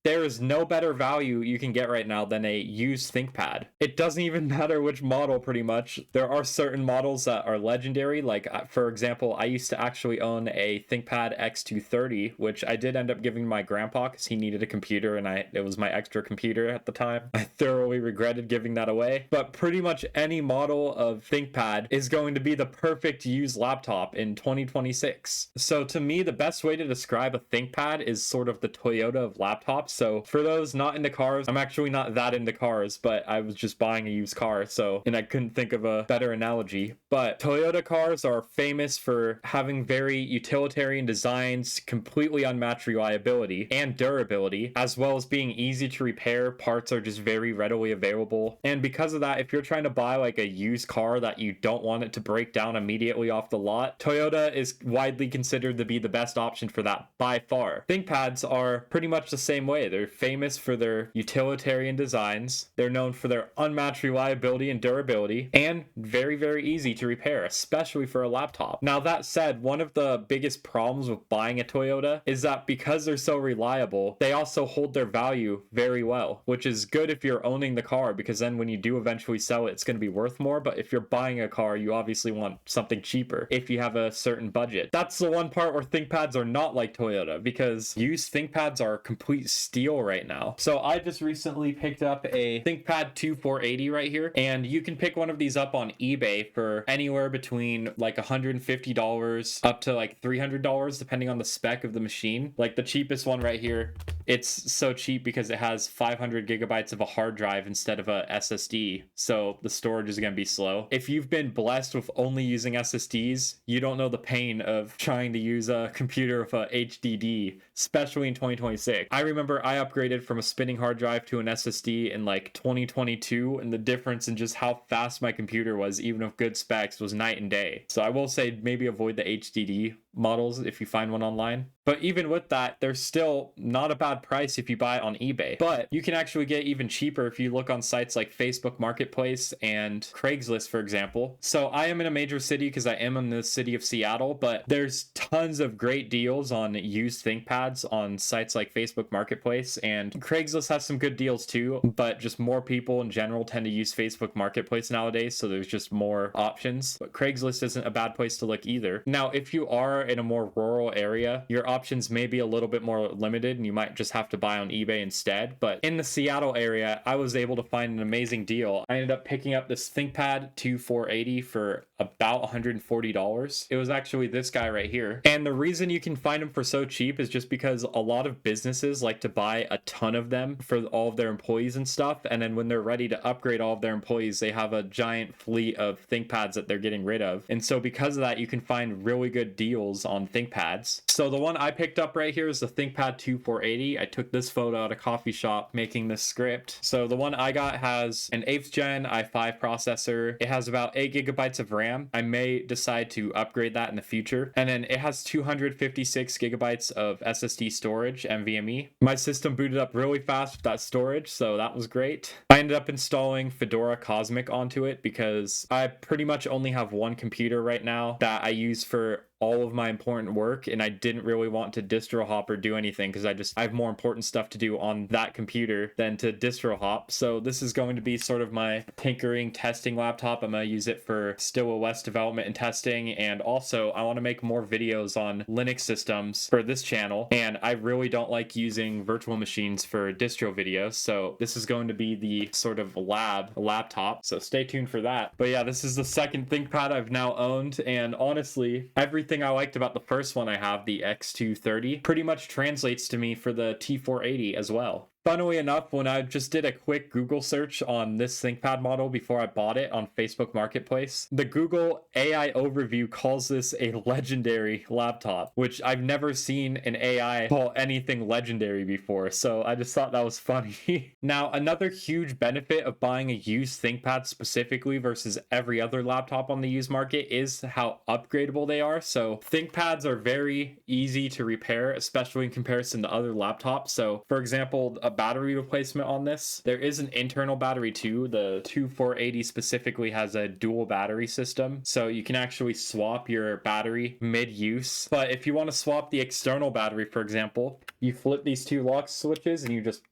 There is no better value you can get right now than a used ThinkPad. It doesn't even matter which model, pretty much. There are certain models that are legendary. Like, for example, I used to actually own a ThinkPad X230, which I did end up giving my grandpa because he needed a computer and it was my extra computer at the time. I thoroughly regretted giving that away. But pretty much any model of ThinkPad is going to be the perfect used laptop in 2026. So to me, the best way to describe a ThinkPad is sort of the Toyota of laptops. So for those not into cars, I'm actually not that into cars, but I was just buying a used car, and I couldn't think of a better analogy. But Toyota cars are famous for having very utilitarian designs, completely unmatched reliability and durability, as well as being easy to repair. Parts are just very readily available. And because of that, if you're trying to buy like a used car that you don't want it to break down immediately off the lot, Toyota is widely considered to be the best option for that by far. ThinkPads are pretty much the same way. They're famous for their utilitarian designs. They're known for their unmatched reliability and durability, and very, very easy to repair, especially for a laptop. Now, that said, one of the biggest problems with buying a Toyota is that because they're so reliable, they also hold their value very well, which is good if you're owning the car, because then when you do eventually sell it, it's going to be worth more. But if you're buying a car, you obviously want something cheaper if you have a certain budget. That's the one part where ThinkPads are not like Toyota, because used ThinkPads are complete steal right now. So I just recently picked up a ThinkPad 2480 right here, and you can pick one of these up on eBay for anywhere between like $150 up to like $300, depending on the spec of the machine. Like the cheapest one right here, it's so cheap because it has 500 gigabytes of a hard drive instead of a SSD, so the storage is going to be slow. If you've been blessed with only using SSDs, you don't know the pain of trying to use a computer with a HDD, especially in 2026. I remember I upgraded from a spinning hard drive to an SSD in like 2022, and the difference in just how fast my computer was, even with good specs, was night and day. So I will say maybe avoid the HDD models if you find one online. But even with that, they're still not a bad price if you buy it on eBay. But you can actually get even cheaper if you look on sites like Facebook Marketplace and Craigslist, for example. So I am in a major city because I am in the city of Seattle, but there's tons of great deals on used ThinkPads on sites like Facebook Marketplace, and Craigslist has some good deals too, but just more people in general tend to use Facebook Marketplace nowadays, so there's just more options. But Craigslist isn't a bad place to look either. Now, if you are in a more rural area, your options may be a little bit more limited and you might just have to buy on eBay instead. But in the Seattle area, I was able to find an amazing deal. I ended up picking up this ThinkPad 2480 for about $140. It was actually this guy right here. And the reason you can find them for so cheap is just because a lot of businesses like to buy a ton of them for all of their employees and stuff. And then when they're ready to upgrade all of their employees, they have a giant fleet of ThinkPads that they're getting rid of. And so because of that, you can find really good deals on ThinkPads. So the one I picked up right here is the ThinkPad 2480. I took this photo at a coffee shop making this script. So the one I got has an 8th gen i5 processor. It has about 8 gigabytes of RAM. I may decide to upgrade that in the future. And then it has 256 gigabytes of SSD storage, NVMe. My system booted up really fast with that storage, so that was great. I ended up installing Fedora Cosmic onto it because I pretty much only have one computer right now that I use for all of my important work, and I didn't really want to distro hop or do anything because I have more important stuff to do on that computer than to distro hop. So this is going to be sort of my tinkering testing laptop. I'm going to use it for stillOS development and testing, and also I want to make more videos on Linux systems for this channel, and I really don't like using virtual machines for distro videos, so this is going to be the sort of laptop, so stay tuned for that. But yeah, this is the second ThinkPad I've now owned, and honestly, everything I liked about the first one I have, the X230, pretty much translates to me for the T480 as well. Funnily enough, when I just did a quick Google search on this ThinkPad model before I bought it on Facebook Marketplace, the Google AI overview calls this a legendary laptop, which I've never seen an AI call anything legendary before, so I just thought that was funny. Now, another huge benefit of buying a used ThinkPad specifically versus every other laptop on the used market is how upgradable they are. So ThinkPads are very easy to repair, especially in comparison to other laptops. So for example, a battery replacement on this. There is an internal battery too. The 2480 specifically has a dual battery system, so you can actually swap your battery mid-use. But if you want to swap the external battery, for example, you flip these two lock switches and you just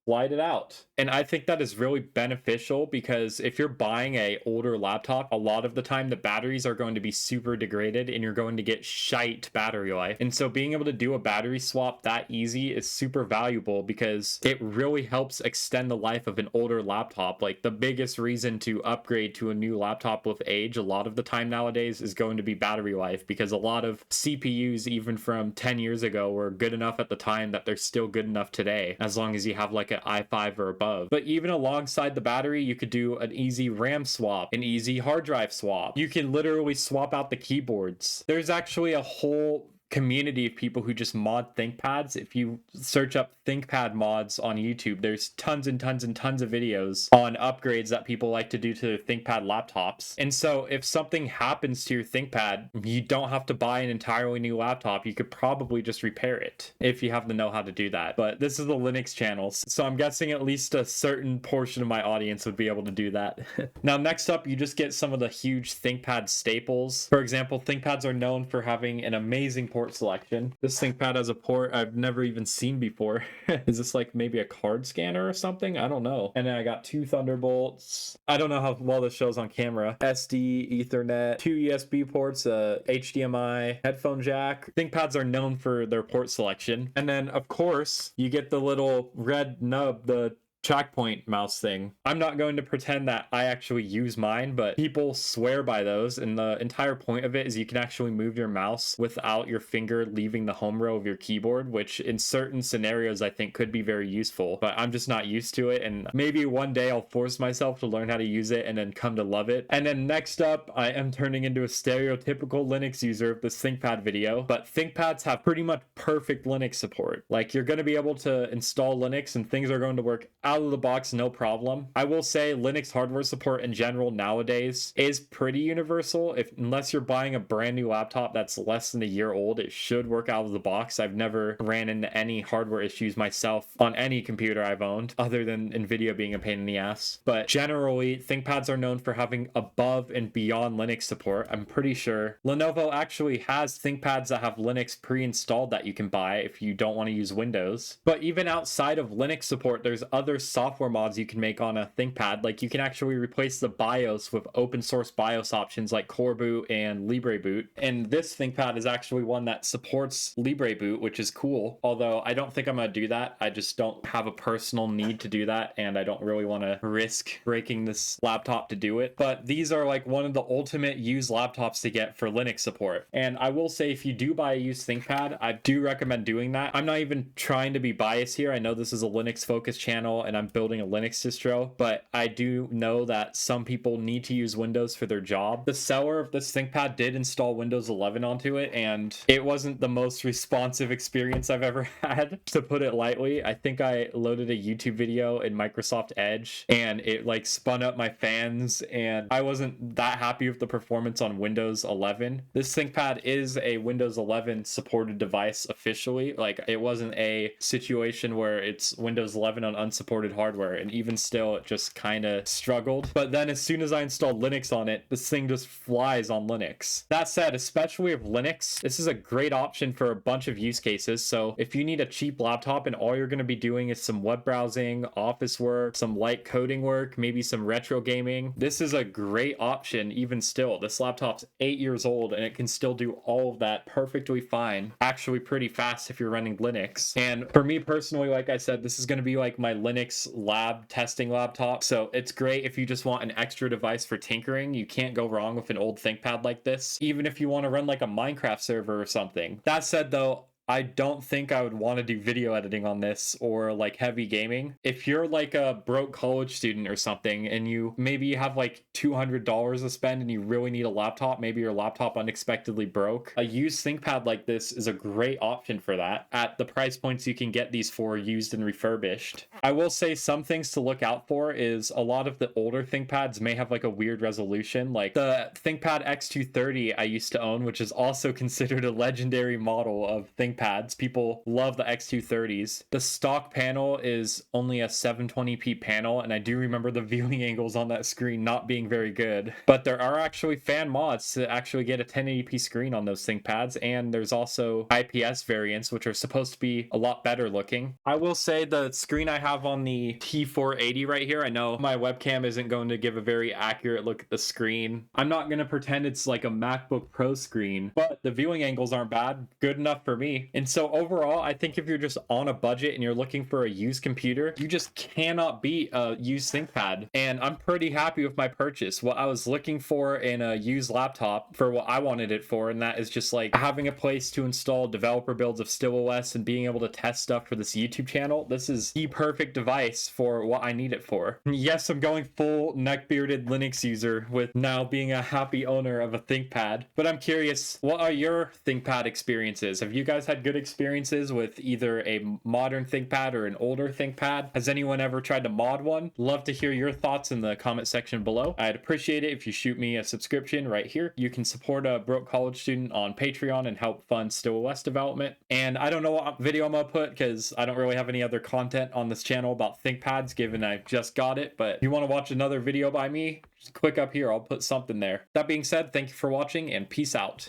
slide it out. And I think that is really beneficial because if you're buying a older laptop, a lot of the time the batteries are going to be super degraded and you're going to get shite battery life. And so being able to do a battery swap that easy is super valuable because it really helps extend the life of an older laptop. Like the biggest reason to upgrade to a new laptop with age a lot of the time nowadays is going to be battery life, because a lot of CPUs even from 10 years ago were good enough at the time that they're still good enough today, as long as you have like an i5 or above. But even alongside the battery, you could do an easy RAM swap, an easy hard drive swap. You can literally swap out the keyboards. There's actually a whole community of people who just mod ThinkPads. If you search up ThinkPad mods on YouTube, there's tons and tons and tons of videos on upgrades that people like to do to their ThinkPad laptops. And so if something happens to your ThinkPad, you don't have to buy an entirely new laptop. You could probably just repair it if you have the know-how to do that. But this is the Linux channel, so I'm guessing at least a certain portion of my audience would be able to do that. Now, next up, you just get some of the huge ThinkPad staples. For example, ThinkPads are known for having an amazing port selection. This ThinkPad has a port I've never even seen before. Is this like maybe a card scanner or something? I don't know. And then I got two Thunderbolts. I don't know how well this shows on camera. SD, Ethernet, two USB ports, a HDMI, headphone jack. ThinkPads are known for their port selection. And then of course you get the little red nub, the trackpoint mouse thing. I'm not going to pretend that I actually use mine, but people swear by those, and the entire point of it is you can actually move your mouse without your finger leaving the home row of your keyboard, which in certain scenarios I think could be very useful, but I'm just not used to it, and maybe one day I'll force myself to learn how to use it and then come to love it. And then next up, I am turning into a stereotypical Linux user of this ThinkPad video, but ThinkPads have pretty much perfect Linux support. Like, you're going to be able to install Linux and things are going to work out of the box, no problem. I will say Linux hardware support in general nowadays is pretty universal. Unless you're buying a brand new laptop that's less than a year old, it should work out of the box. I've never ran into any hardware issues myself on any computer I've owned, other than Nvidia being a pain in the ass. But generally, ThinkPads are known for having above and beyond Linux support. I'm pretty sure Lenovo actually has ThinkPads that have Linux pre-installed that you can buy if you don't want to use Windows. But even outside of Linux support, there's other software mods you can make on a ThinkPad. Like, you can actually replace the BIOS with open source BIOS options like Coreboot and LibreBoot. And this ThinkPad is actually one that supports LibreBoot, which is cool. Although I don't think I'm going to do that. I just don't have a personal need to do that, and I don't really want to risk breaking this laptop to do it. But these are like one of the ultimate used laptops to get for Linux support. And I will say, if you do buy a used ThinkPad, I do recommend doing that. I'm not even trying to be biased here. I know this is a Linux focused channel and I'm building a Linux distro, but I do know that some people need to use Windows for their job. The seller of this ThinkPad did install Windows 11 onto it, and it wasn't the most responsive experience I've ever had, to put it lightly. I think I loaded a YouTube video in Microsoft Edge and it like spun up my fans, and I wasn't that happy with the performance on Windows 11. This ThinkPad is a Windows 11 supported device officially. Like, it wasn't a situation where it's Windows 11 on unsupported hardware, and even still it just kind of struggled. But then as soon as I installed Linux on it, this thing just flies on Linux. That said, especially with Linux, this is a great option for a bunch of use cases. So if you need a cheap laptop and all you're going to be doing is some web browsing, office work, some light coding work, maybe some retro gaming, this is a great option. Even still, this laptop's 8 years old and it can still do all of that perfectly fine, actually pretty fast if you're running Linux. And for me personally, like I said, this is going to be like my Linux lab testing laptop, so it's great if you just want an extra device for tinkering. You can't go wrong with an old ThinkPad like this, even if you want to run like a Minecraft server or something. That said though, I don't think I would want to do video editing on this or like heavy gaming. If you're like a broke college student or something and you have like $200 to spend and you really need a laptop, maybe your laptop unexpectedly broke, a used ThinkPad like this is a great option for that at the price points you can get these for used and refurbished. I will say some things to look out for is a lot of the older ThinkPads may have like a weird resolution. Like the ThinkPad X230 I used to own, which is also considered a legendary model of ThinkPad ThinkPads. People love the X230s. The stock panel is only a 720p panel, and I do remember the viewing angles on that screen not being very good. But there are actually fan mods to actually get a 1080p screen on those ThinkPads, and there's also IPS variants, which are supposed to be a lot better looking. I will say the screen I have on the T480 right here, I know my webcam isn't going to give a very accurate look at the screen. I'm not going to pretend it's like a MacBook Pro screen, but the viewing angles aren't bad, good enough for me. And so overall, I think if you're just on a budget and you're looking for a used computer, you just cannot beat a used ThinkPad. And I'm pretty happy with my purchase. What I was looking for in a used laptop for what I wanted it for, and that is just like having a place to install developer builds of stillOS and being able to test stuff for this YouTube channel. This is the perfect device for what I need it for. Yes, I'm going full neck-bearded Linux user with now being a happy owner of a ThinkPad, but I'm curious, what are your ThinkPad experiences? Have you guys had good experiences with either a modern ThinkPad or an older ThinkPad? Has anyone ever tried to mod one? Love to hear your thoughts in the comment section below. I'd appreciate it if you shoot me a subscription right here. You can support a broke college student on Patreon and help fund stillOS development. And I don't know what video I'm gonna put because I don't really have any other content on this channel about ThinkPads given I just got it, but if you want to watch another video by me, just click up here, I'll put something there. That being said, thank you for watching and peace out.